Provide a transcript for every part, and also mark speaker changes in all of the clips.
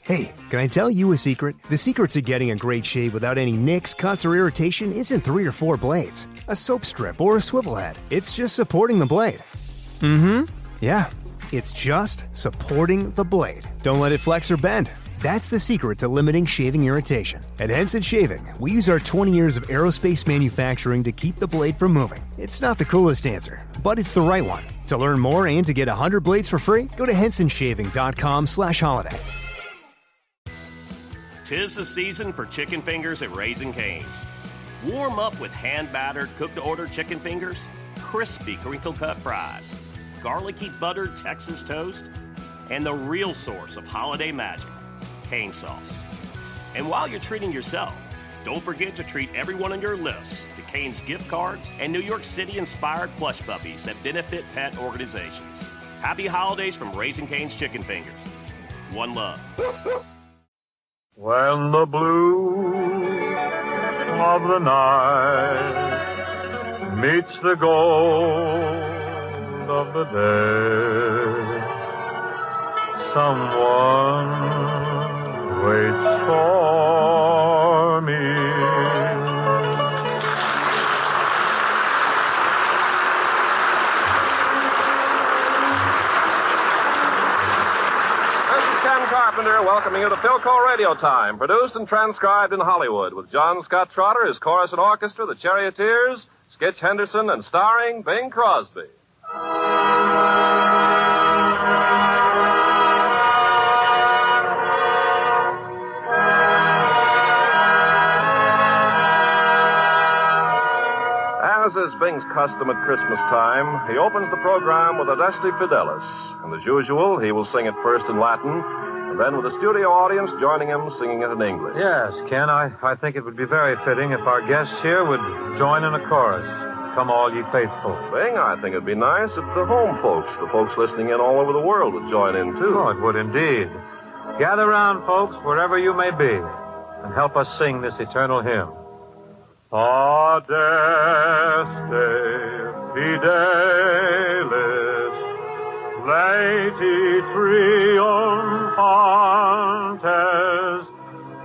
Speaker 1: Hey, can I tell you a secret? The secret to getting a great shave without any nicks, cuts, or irritation isn't 3 or 4 blades, a soap strip, or a swivel head. It's just supporting the blade. Yeah, it's just supporting the blade. Don't let it flex or bend. That's the secret to limiting shaving irritation. At Henson Shaving, we use our 20 years of aerospace manufacturing to keep the blade from moving. It's not the coolest answer, but it's the right one. To learn more and to get 100 blades for free, go to hensonshaving.com/holiday.
Speaker 2: 'Tis the season for chicken fingers at Raising Cane's. Warm up with hand-battered, cooked-to-order chicken fingers, crispy crinkle-cut fries, garlicky buttered Texas toast, and the real source of holiday magic, cane sauce. And while you're treating yourself, don't forget to treat everyone on your list to Cane's gift cards and New York City-inspired plush puppies that benefit pet organizations. Happy holidays from Raising Cane's Chicken Fingers. One love.
Speaker 3: When the blue of the night meets the gold of the day, someone waits for me.
Speaker 4: Carpenter welcoming you to Philco Radio Time, produced and transcribed in Hollywood with John Scott Trotter, his chorus and orchestra, the Charioteers, Skitch Henderson, and starring Bing Crosby. As is Bing's custom at Christmas time, he opens the program with Adeste Fidelis, and as usual, he will sing it first in Latin, and then with the studio audience joining him singing it in English.
Speaker 5: Yes, Ken, I think it would be very fitting if our guests here would join in a chorus. Come all ye faithful.
Speaker 4: Bing, I think it'd be nice if the home folks, the folks listening in all over the world, would join in, too.
Speaker 5: Oh, it would indeed. Gather round, folks, wherever you may be, and help us sing this eternal hymn. Adeste Fidelis, Leti triumphantes,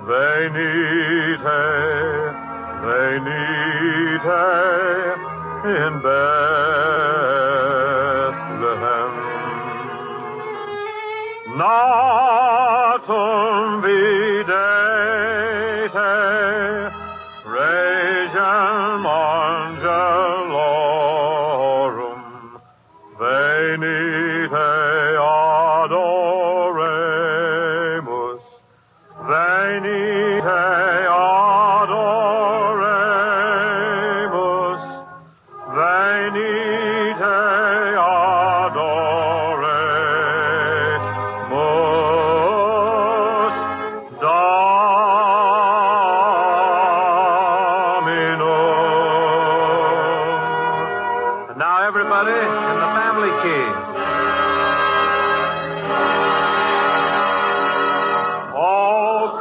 Speaker 5: venite in Bethlehem. Natum videte, regem angelorum, venite adoremus, venite adoremus, venite adoremus, Dominum. And now everybody in the family key. Oh,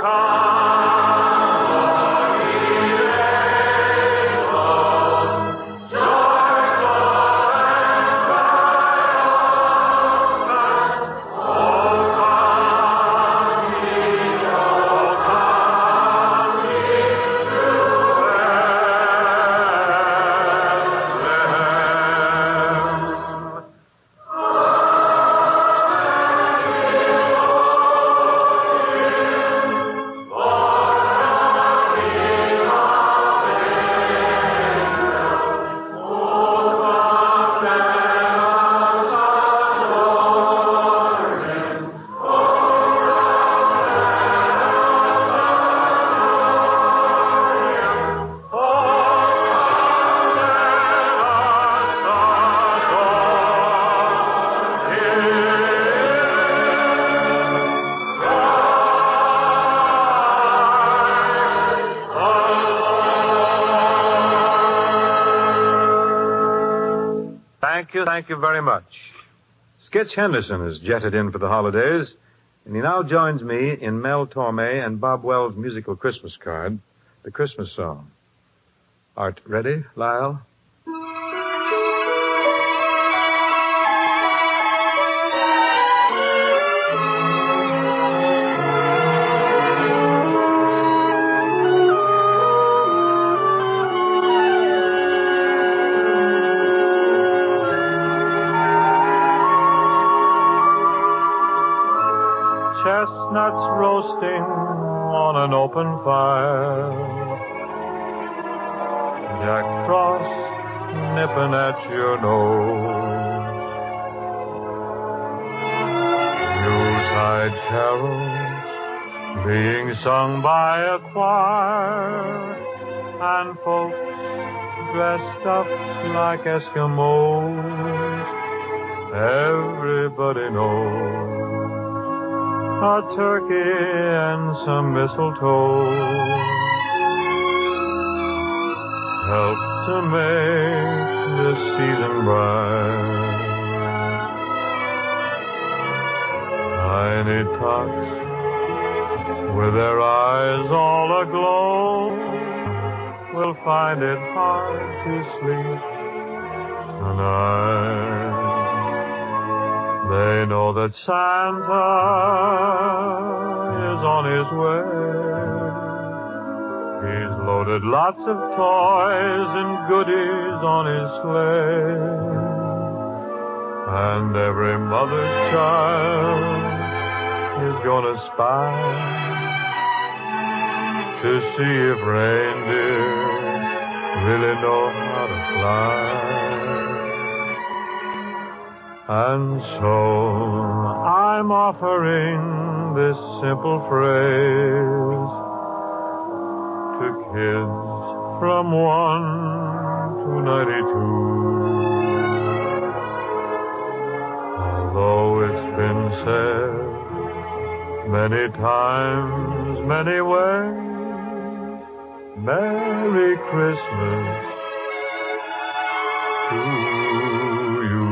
Speaker 5: Thank you very much. Skitch Henderson has jetted in for the holidays, and he now joins me in Mel Torme and Bob Wells' musical Christmas card, the Christmas song. Art ready, Lyle? chestnuts roasting on an open fire. Jack Frost nipping at your nose. Yuletide carols being sung by a choir, and folks dressed up like Eskimos. Everybody knows a turkey and some mistletoe help to make this season bright. Tiny tots with their eyes all aglow will find it hard to sleep tonight. They know that Santa is on his way. He's loaded lots of toys and goodies on his sleigh. And every mother's child is gonna spy to see if reindeer really know how to fly. And so I'm offering this simple phrase to kids from 1 to 92. Although it's been said many times, many ways, Merry Christmas to you.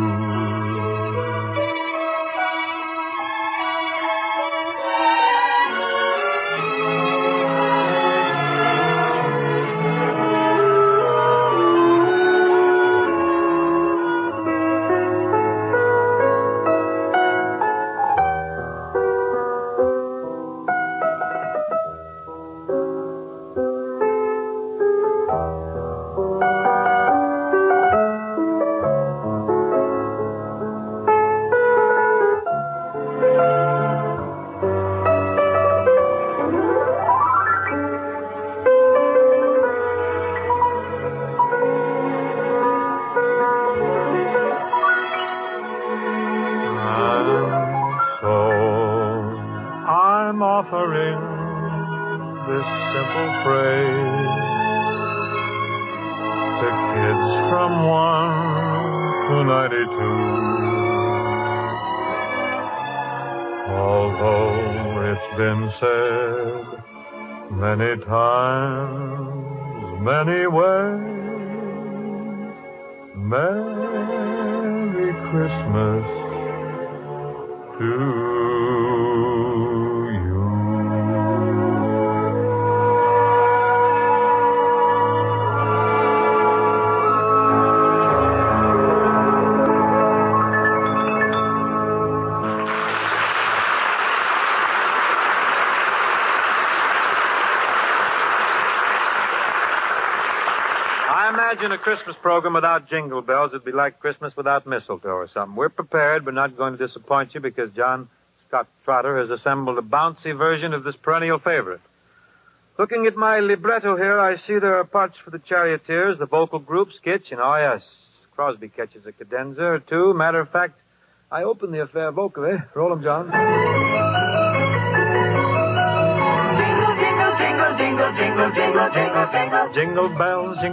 Speaker 5: Offering this simple phrase to kids from 1 to 92. Although it's been said many times, many ways, Merry Christmas to you. I imagine a Christmas program without jingle bells would be like Christmas without mistletoe or something. We're prepared, but not going to disappoint you because John Scott Trotter has assembled a bouncy version of this perennial favorite. Looking at my libretto here, I see there are parts for the charioteers, the vocal groups, Kitch, and, oh, yes, Crosby catches a cadenza or two. Matter of fact, I open the affair vocally. Roll 'em, John. Jingle, jingle, jingle, jingle, jingle. Jingle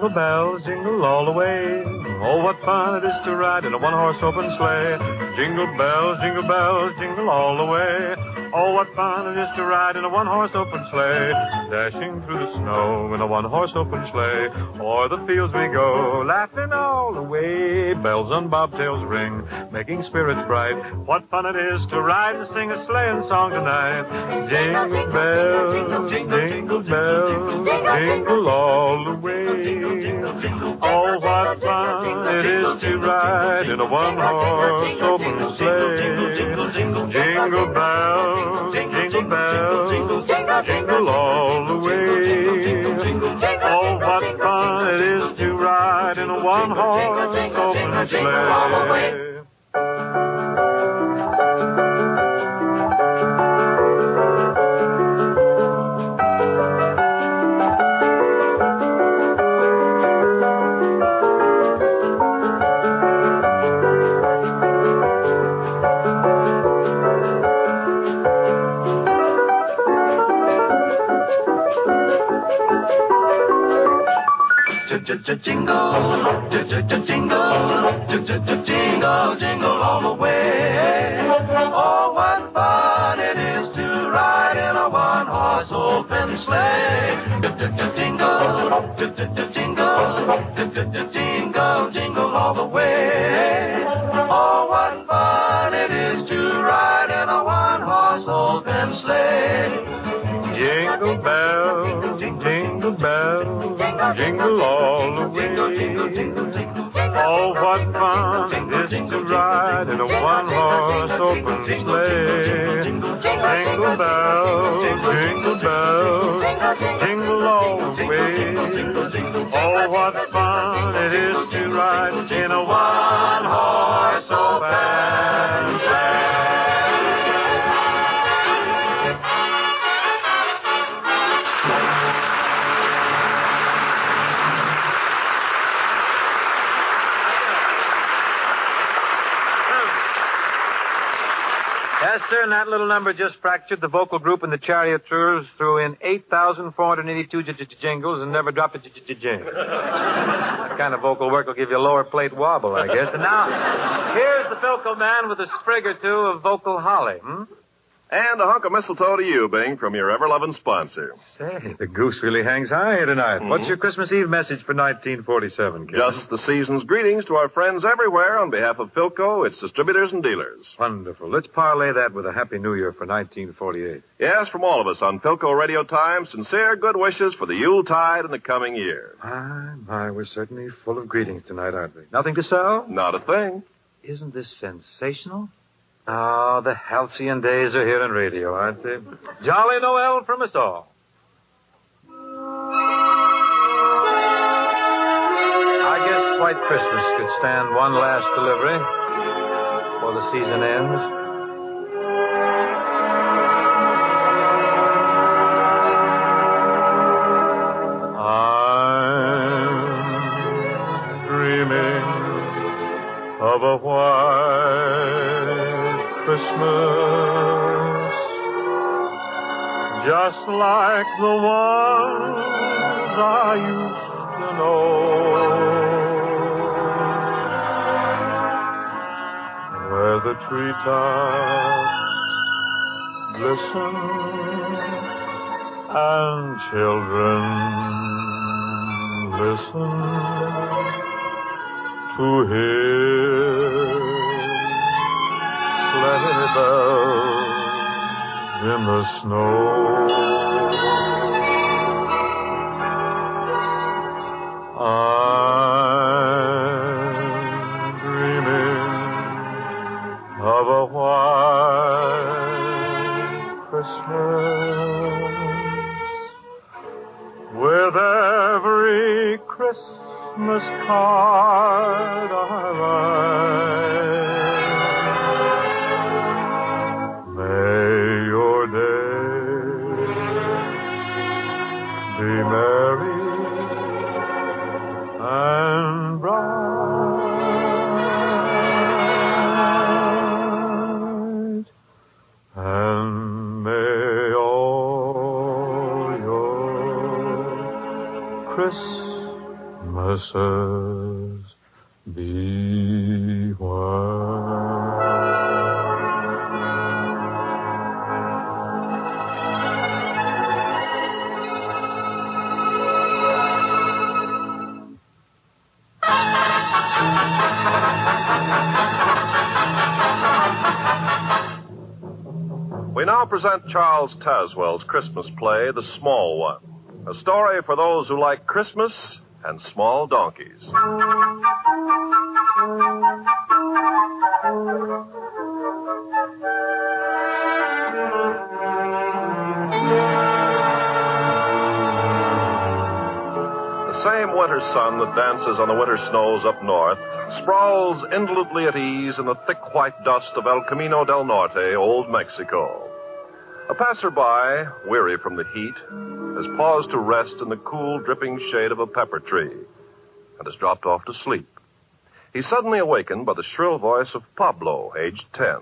Speaker 5: bells, jingle all the way. Oh, what fun it is to ride in a one-horse open sleigh. Jingle bells, jingle all the way. Oh, what fun it is to ride in a one-horse open sleigh. Dashing through the snow in a one-horse open sleigh. O'er the fields we go, laughing all the way. Bells on bobtails ring, making spirits bright. What fun it is to ride and sing a sleighing song tonight. Jingle bells, jingle bells, jingle all the way. Oh, what fun it is to ride in a one-horse open sleigh. Jingle bells, jingle all the way. Oh, what fun it is to ride in a one-horse open sleigh.
Speaker 6: jingle, jingle all the way. Oh, what fun it is to ride in a one-horse open sleigh. Jingle, jingle, jingle, jingle all the way. Oh, what fun it is to ride in a one-horse open sleigh.
Speaker 5: Jingle bells, jingle bells, jingle all the way. Oh, what fun it is to ride in a one-horse open sleigh. Jingle bells, jingle all the way. Oh, what fun it is to ride in a one-horse open sleigh. Yes, sir, and that little number just fractured the vocal group and the charioteers threw in 8,482 jingles and never dropped a jing. That kind of vocal work will give you a lower plate wobble, I guess. And now, here's the Philco man with a sprig or two of vocal holly,
Speaker 4: And a hunk of mistletoe to you, Bing, from your ever-loving sponsor.
Speaker 5: Say, the goose really hangs high here tonight. What's your Christmas Eve message for 1947, kid?
Speaker 4: Just the season's greetings to our friends everywhere on behalf of Philco, its distributors and dealers.
Speaker 5: Wonderful. Let's parlay that with a Happy New Year for 1948.
Speaker 4: Yes, from all of us on Philco Radio Time, sincere good wishes for the Yuletide and the coming year.
Speaker 5: My, we're certainly full of greetings tonight, aren't we? Nothing to sell?
Speaker 4: Not a thing.
Speaker 5: Isn't this sensational? Oh, the halcyon days are here on radio, aren't they? Jolly Noel from us all. I guess White Christmas could stand one last delivery before the season ends. I'm dreaming of a white Christmas, just like the ones I used to know, where the treetops glisten and children listen to hear sleigh bells in the snow. I'm dreaming of a white Christmas with every Christmas card I write. Be merry and bright, and may all your Christmases be white.
Speaker 4: We now present Charles Tazwell's Christmas play, The Small One, a story for those who like Christmas and small donkeys. The same winter sun that dances on the winter snows up north sprawls indolently at ease in the thick white dust of El Camino del Norte, Old Mexico. A passerby, weary from the heat, has paused to rest in the cool, dripping shade of a pepper tree and has dropped off to sleep. He's suddenly awakened by the shrill voice of Pablo, aged 10,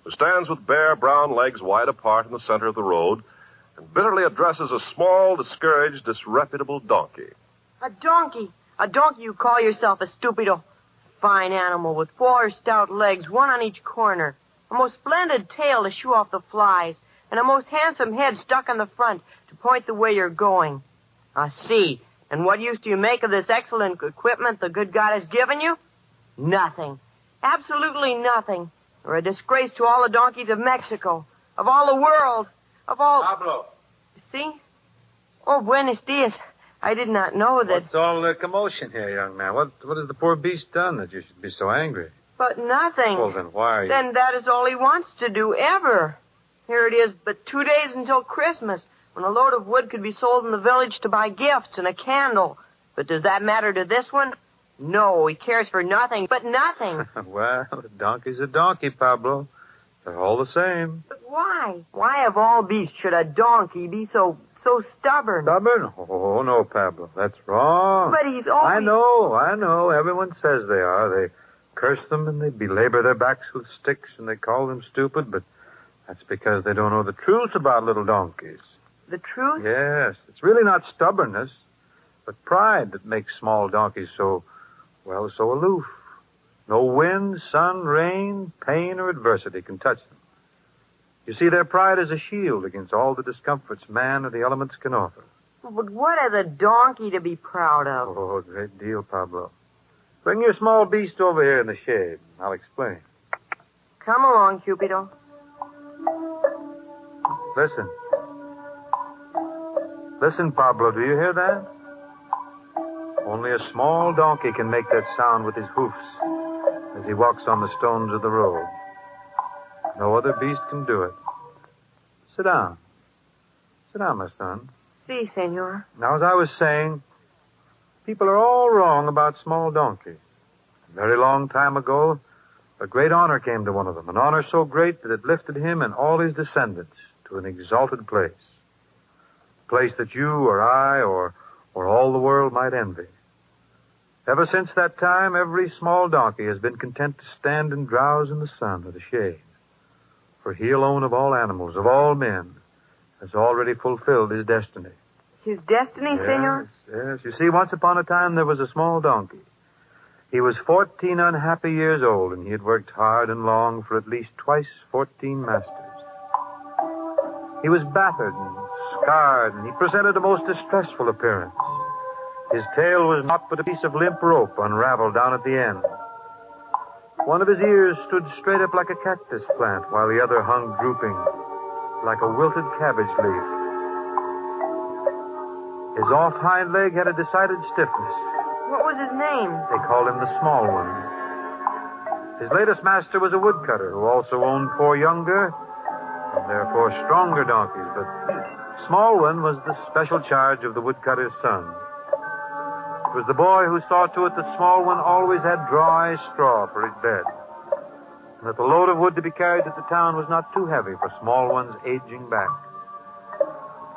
Speaker 4: who stands with bare brown legs wide apart in the center of the road and bitterly addresses a small, discouraged, disreputable donkey.
Speaker 7: A donkey. A donkey you call yourself a stupido. Fine animal with 4 stout legs, one on each corner. A most splendid tail to shoo off the flies. And a most handsome head stuck on the front to point the way you're going. I see. And what use do you make of this excellent equipment the good God has given you? Nothing. Absolutely nothing. You're a disgrace to all the donkeys of Mexico, of all the world, of all...
Speaker 5: Pablo.
Speaker 7: See? Oh, buenos dias. I did not know that...
Speaker 5: What's all the commotion here, young man? What has the poor beast done that you should be so angry?
Speaker 7: But nothing.
Speaker 5: Well, then why are you...
Speaker 7: Then that is all he wants to do, ever. Here it is but 2 days until Christmas, when a load of wood could be sold in the village to buy gifts and a candle. But does that matter to this one? No, he cares for nothing, but nothing.
Speaker 5: Well, a donkey's a donkey, Pablo. They're all the same.
Speaker 7: But why? Why of all beasts should a donkey be so stubborn?
Speaker 5: Stubborn? Oh, no, Pablo. That's wrong.
Speaker 7: But he's always...
Speaker 5: I know. Everyone says they are. They curse them and they belabor their backs with sticks and they call them stupid, but that's because they don't know the truth about little donkeys.
Speaker 7: The truth?
Speaker 5: Yes. It's really not stubbornness, but pride that makes small donkeys so aloof. No wind, sun, rain, pain, or adversity can touch them. You see, their pride is a shield against all the discomforts man or the elements can offer.
Speaker 7: But what has a donkey to be proud of?
Speaker 5: Oh, a great deal, Pablo. Bring your small beast over here in the shade. I'll explain.
Speaker 7: Come along, Cupido.
Speaker 5: Listen. Listen, Pablo, do you hear that? Only a small donkey can make that sound with his hoofs as he walks on the stones of the road. No other beast can do it. Sit down. Sit down, my son.
Speaker 7: Si, senor.
Speaker 5: Now, as I was saying, people are all wrong about small donkeys. A very long time ago, a great honor came to one of them, an honor so great that it lifted him and all his descendants to an exalted place. A place that you or I or all the world might envy. Ever since that time, every small donkey has been content to stand and drowse in the sun or the shade. For he alone of all animals, of all men, has already fulfilled his destiny.
Speaker 7: His destiny,
Speaker 5: yes,
Speaker 7: senor?
Speaker 5: Yes. You see, once upon a time there was a small donkey. He was 14 unhappy years old, and he had worked hard and long for at least twice 14 masters. He was battered and scarred, and he presented a most distressful appearance. His tail was naught but a piece of limp rope unraveled down at the end. One of his ears stood straight up like a cactus plant, while the other hung drooping like a wilted cabbage leaf. His off hind leg had a decided stiffness.
Speaker 7: What was his name?
Speaker 5: They called him the Small One. His latest master was a woodcutter who also owned 4 younger and therefore stronger donkeys, but Small One was the special charge of the woodcutter's son. It was the boy who saw to it that Small One always had dry straw for his bed, and that the load of wood to be carried to the town was not too heavy for Small One's aging back.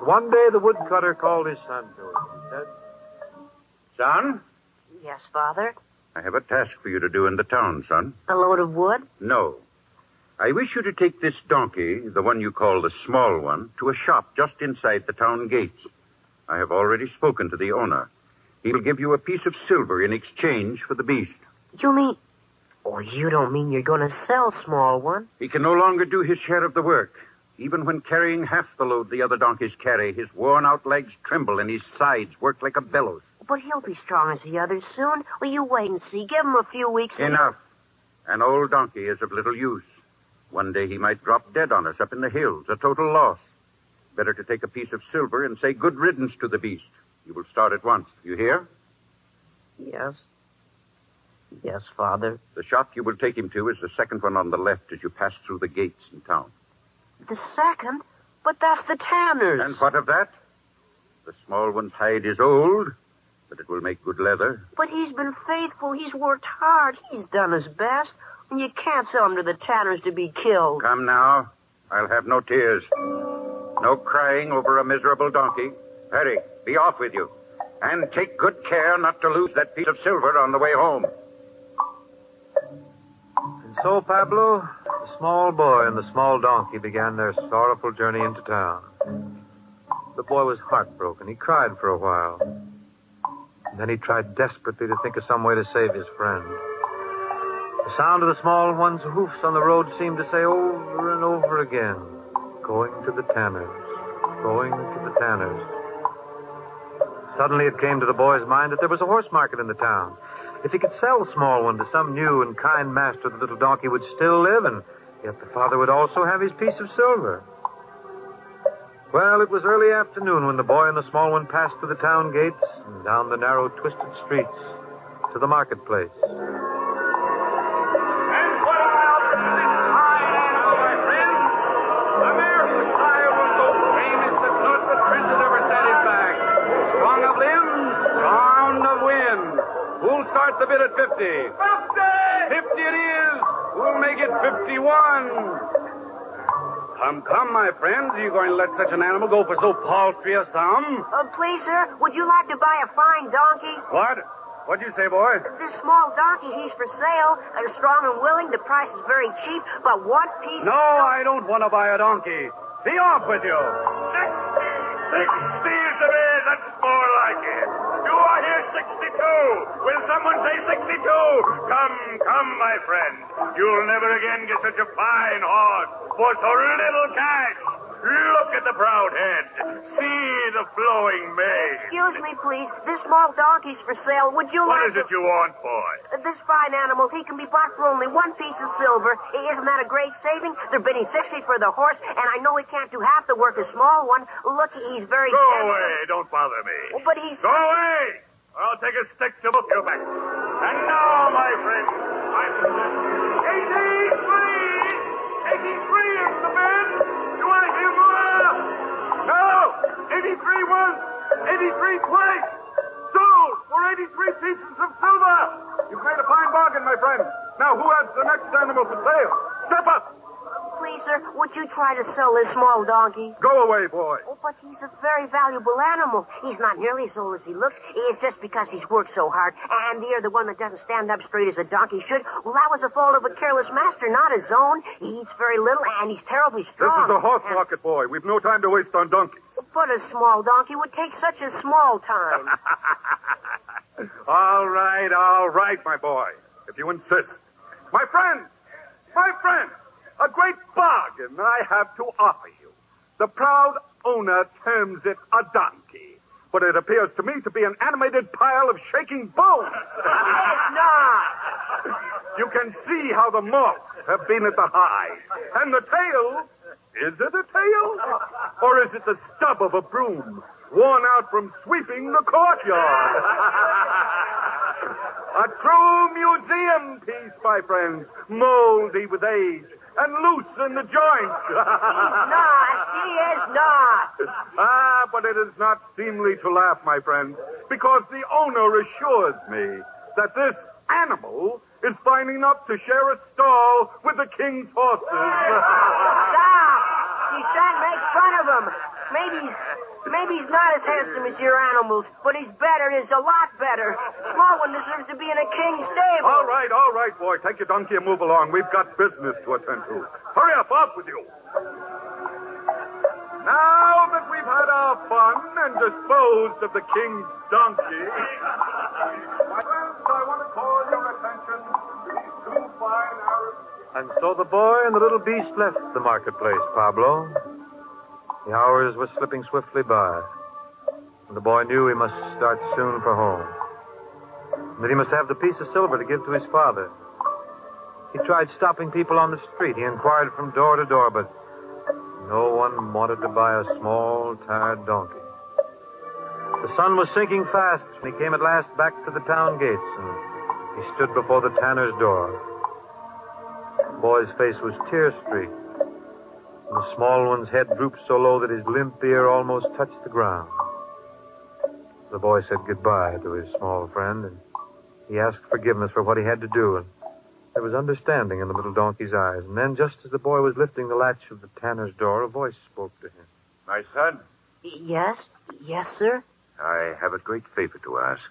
Speaker 5: One day the woodcutter called his son to him. He said,
Speaker 8: Son,
Speaker 7: Yes, Father.
Speaker 8: I have a task for you to do in the town, son.
Speaker 7: A load of wood?
Speaker 8: No. I wish you to take this donkey, the one you call the Small One, to a shop just inside the town gates. I have already spoken to the owner. He will give you a piece of silver in exchange for the beast.
Speaker 7: You mean... Oh, you don't mean you're going to sell Small One?
Speaker 8: He can no longer do his share of the work. Even when carrying half the load the other donkeys carry, his worn-out legs tremble and his sides work like a bellows.
Speaker 7: But he'll be strong as the others soon. Will you wait and see? Give him a few weeks...
Speaker 8: Enough. An old donkey is of little use. One day he might drop dead on us up in the hills, a total loss. Better to take a piece of silver and say good riddance to the beast. You will start at once. You hear?
Speaker 7: Yes. Yes, Father.
Speaker 8: The shop you will take him to is the second one on the left as you pass through the gates in town.
Speaker 7: The second? But that's the tanner's.
Speaker 8: And what of that? The Small One's hide is old, but it will make good leather.
Speaker 7: But he's been faithful. He's worked hard. He's done his best. And you can't sell him to the tanners to be killed.
Speaker 8: Come now. I'll have no tears. No crying over a miserable donkey. Hurry, be off with you. And take good care not to lose that piece of silver on the way home.
Speaker 5: And so, Pablo, the small boy and the small donkey began their sorrowful journey into town. The boy was heartbroken. He cried for a while. And then he tried desperately to think of some way to save his friend. The sound of the small one's hoofs on the road seemed to say over and over again, going to the Tanners, going to the Tanners. Suddenly it came to the boy's mind that there was a horse market in the town. If he could sell Small One to some new and kind master, the little donkey would still live, and yet the father would also have his piece of silver. Well, it was early afternoon when the boy and the Small One passed through the town gates and down the narrow, twisted streets to the marketplace.
Speaker 9: The bid at 50. 50! 50 it is! We'll make it 51. Come, my friends. Are you going to let such an animal go for so paltry a sum?
Speaker 7: Please, sir, would you like to buy a fine donkey?
Speaker 9: What? What'd you say, boy?
Speaker 7: This small donkey, he's for sale. Strong and willing. The price is very cheap, but one piece...
Speaker 9: No, I don't want to buy a donkey. Be off with you.
Speaker 3: 60 is the bid. That's more like it. Do I hear 62? Will someone say 62? Come, my friend. You'll never again get such a fine horse for so little cash. Look at the proud head. See the flowing mane.
Speaker 7: Excuse me, please. This small donkey's for sale. Would you
Speaker 3: What
Speaker 7: like...
Speaker 3: is it you want, boy?
Speaker 7: This fine animal, he can be bought for only one piece of silver. Isn't that a great saving? They're bidding 60 for the horse, and I know he can't do half the work a small one. Look, he's very...
Speaker 3: Go away. Don't bother me.
Speaker 7: But he's...
Speaker 3: Go away! Or I'll take a stick to book you back. And now, my friend, 83 is the bid. Do I hear more? No! 83 once, 83 twice. Sold for 83 pieces of silver.
Speaker 9: You've made a fine bargain, my friend. Now, who has the next animal for sale? Step up.
Speaker 7: Please, sir, would you try to sell this small donkey?
Speaker 9: Go away, boy.
Speaker 7: Oh, but he's a very valuable animal. He's not nearly as old as he looks. It's just because he's worked so hard. And you're the one that doesn't stand up straight as a donkey should. Well, that was the fault of a careless master, not his own. He eats very little, and he's terribly strong.
Speaker 9: This is a horse market, boy. We've no time to waste on donkeys.
Speaker 7: But a small donkey would take such a small time.
Speaker 9: All right, my boy. If you insist. My friend, a great bargain I have to offer you. The proud owner terms it a donkey, but it appears to me to be an animated pile of shaking bones.
Speaker 7: It's not.
Speaker 9: You can see how the moths have been at the hide. And the tail, is it a tail? Or is it the stub of a broom worn out from sweeping the courtyard? A true museum piece, my friends, moldy with age and loose in the joints.
Speaker 7: He is not.
Speaker 9: But it is not seemly to laugh, my friends, because the owner assures me that this animal is fine enough to share a stall with the king's horses.
Speaker 7: Stop! You shan't make fun of him. Maybe he's not as handsome as your animals, but he's better. He's a lot better. Small One deserves to be in a king's stable.
Speaker 9: All right, boy. Take your donkey and move along. We've got business to attend to. Hurry up, off with you. Now that we've had our fun and disposed of the king's donkey, my friends, I want to call your attention to these two fine Arabs.
Speaker 5: And so the boy and the little beast left the marketplace, Pablo. The hours were slipping swiftly by, and the boy knew he must start soon for home, and that he must have the piece of silver to give to his father. He tried stopping people on the street. He inquired from door to door, but no one wanted to buy a small, tired donkey. The sun was sinking fast, and he came at last back to the town gates, and he stood before the tanner's door. The boy's face was tear-streaked. The small one's head drooped so low that his limp ear almost touched the ground. The boy said goodbye to his small friend, and he asked forgiveness for what he had to do, and there was understanding in the little donkey's eyes. And then, just as the boy was lifting the latch of the tanner's door, a voice spoke to him.
Speaker 8: My son,
Speaker 7: Yes, sir.
Speaker 8: I have a great favor to ask.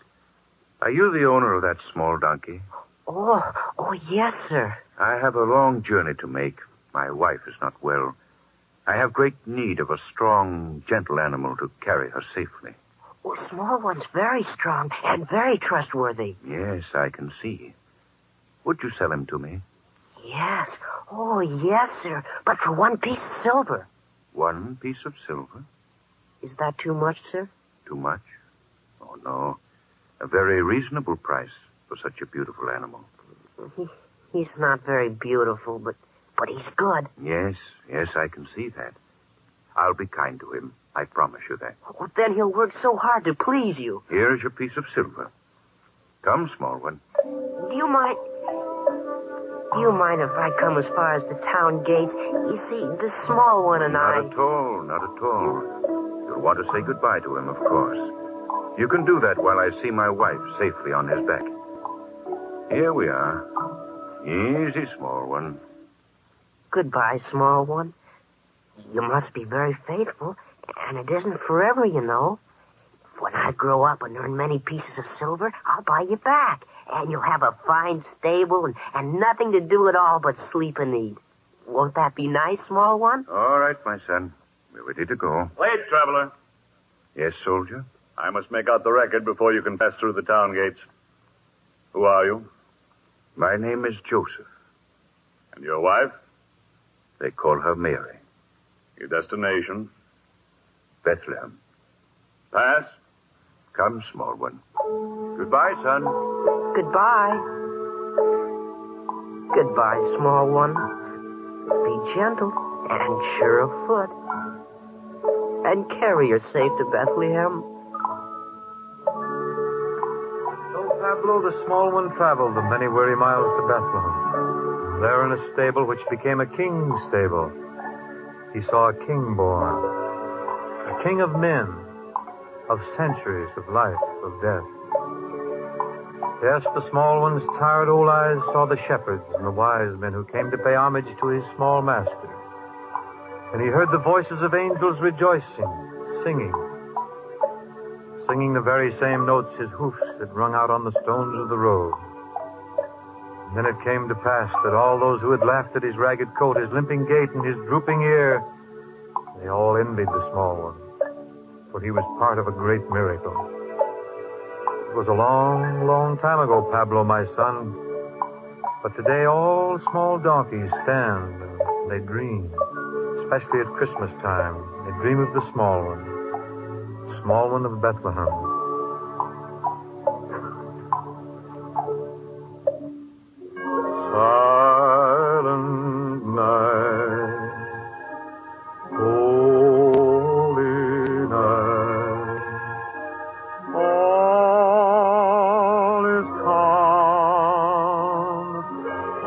Speaker 8: Are you the owner of that small donkey?
Speaker 7: Oh, yes, sir.
Speaker 8: I have a long journey to make. My wife is not well. I have great need of a strong, gentle animal to carry her safely.
Speaker 7: Well, small one's very strong and very trustworthy.
Speaker 8: Yes, I can see. Would you sell him to me?
Speaker 7: Yes. Oh, yes, sir. But for 1 piece of silver.
Speaker 8: 1 piece of silver?
Speaker 7: Is that too much, sir?
Speaker 8: Too much? Oh, no. A very reasonable price for such a beautiful animal.
Speaker 7: He's not very beautiful, but he's good.
Speaker 8: Yes, I can see that. I'll be kind to him. I promise you that.
Speaker 7: Well, then he'll work so hard to please you.
Speaker 8: Here's your piece of silver. Come, small one.
Speaker 7: Do you mind if I come as far as the town gates? You see, the small one and
Speaker 8: Not at all. You'll want to say goodbye to him, of course. You can do that while I see my wife safely on his back. Here we are. Easy, small one.
Speaker 7: Goodbye, small one. You must be very faithful, and it isn't forever, you know. When I grow up and earn many pieces of silver, I'll buy you back, and you'll have a fine stable and nothing to do at all but sleep and eat. Won't that be nice, small one?
Speaker 8: All right, my son. We're ready to go.
Speaker 3: Wait, traveler.
Speaker 8: Yes, soldier?
Speaker 3: I must make out the record before you can pass through the town gates. Who are you?
Speaker 8: My name is Joseph.
Speaker 3: And your wife?
Speaker 8: They call her Mary.
Speaker 3: Your destination?
Speaker 8: Bethlehem.
Speaker 3: Pass.
Speaker 8: Come, small one. Goodbye, son.
Speaker 7: Goodbye. Goodbye, small one. Be gentle and sure of foot. And carry her safe to Bethlehem.
Speaker 5: So Pablo the small one traveled the many weary miles to Bethlehem. There in a stable which became a king's stable, he saw a king born. A king of men, of centuries, of life, of death. Yes, the small one's tired old eyes saw the shepherds and the wise men who came to pay homage to his small master. And he heard the voices of angels rejoicing, singing the very same notes his hoofs had rung out on the stones of the road. And then it came to pass that all those who had laughed at his ragged coat, his limping gait, and his drooping ear, they all envied the small one, for he was part of a great miracle. It was a long, long time ago, Pablo, my son, but today all small donkeys stand and they dream, especially at Christmas time. They dream of the small one of Bethlehem. Silent night, holy night, all is calm,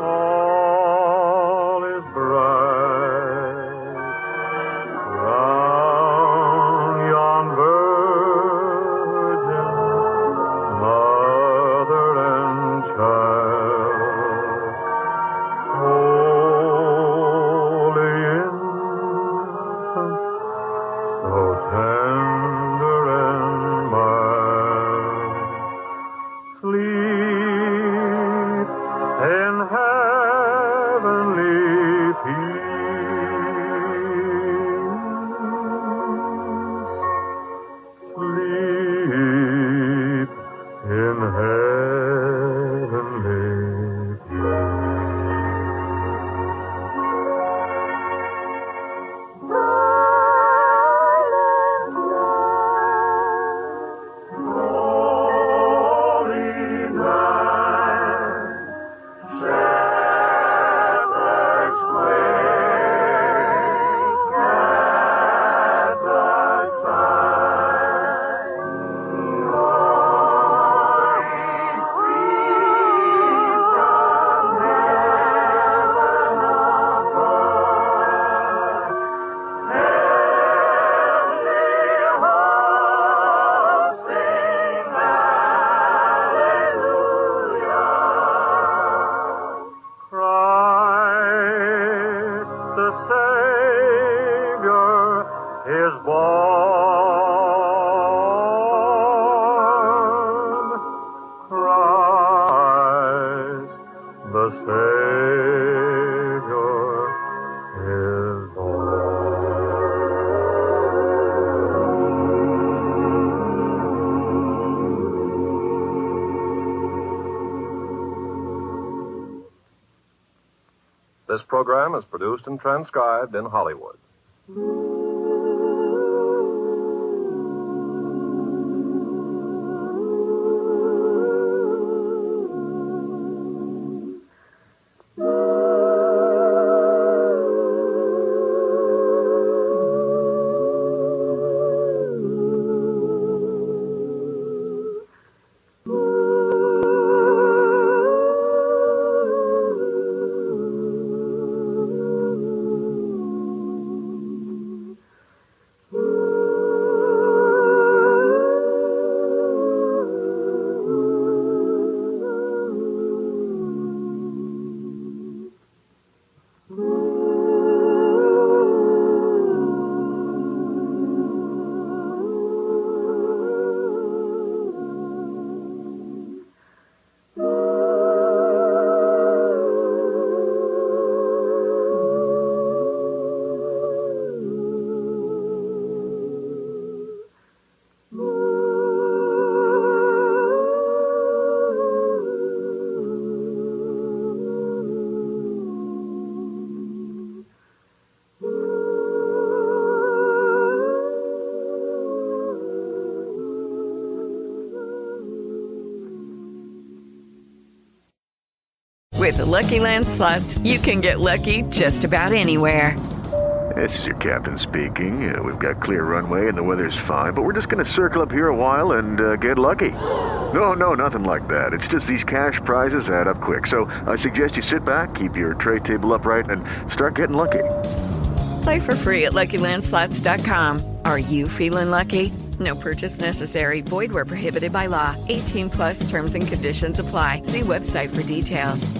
Speaker 5: all is bright, round yon virgin, mother and child. Holy infant, so tender and mild, sleep in heavenly peace. Sleep in heavenly peace. Holy night, shepherds wake at the sign. Glories free from heaven above. Heavenly hosts sing hallelujah. Christ the Savior is born. Christ the Savior is born.
Speaker 4: program is produced and transcribed in Hollywood.
Speaker 10: With the Lucky Land Slots, you can get lucky just about anywhere.
Speaker 11: This is your captain speaking. We've got clear runway and the weather's fine, but we're just going to circle up here a while and get lucky. No, nothing like that. It's just these cash prizes add up quick. So I suggest you sit back, keep your tray table upright, and start getting lucky.
Speaker 10: Play for free at LuckyLandSlots.com. Are you feeling lucky? No purchase necessary. Void where prohibited by law. 18+ terms and conditions apply. See website for details.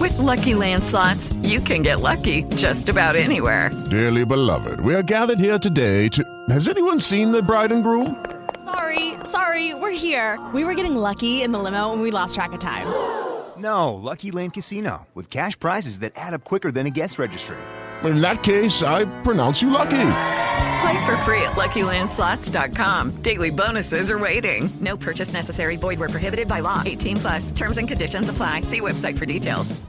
Speaker 10: With Lucky Land Slots, you can get lucky just about anywhere.
Speaker 12: Dearly beloved, we are gathered here today to... Has anyone seen the bride and groom?
Speaker 13: Sorry, we're here. We were getting lucky in the limo and we lost track of time.
Speaker 1: No, Lucky Land Casino, with cash prizes that add up quicker than a guest registry.
Speaker 12: In that case, I pronounce you lucky.
Speaker 10: Play for free at LuckyLandSlots.com. Daily bonuses are waiting. No purchase necessary. Void where prohibited by law. 18+. Terms and conditions apply. See website for details.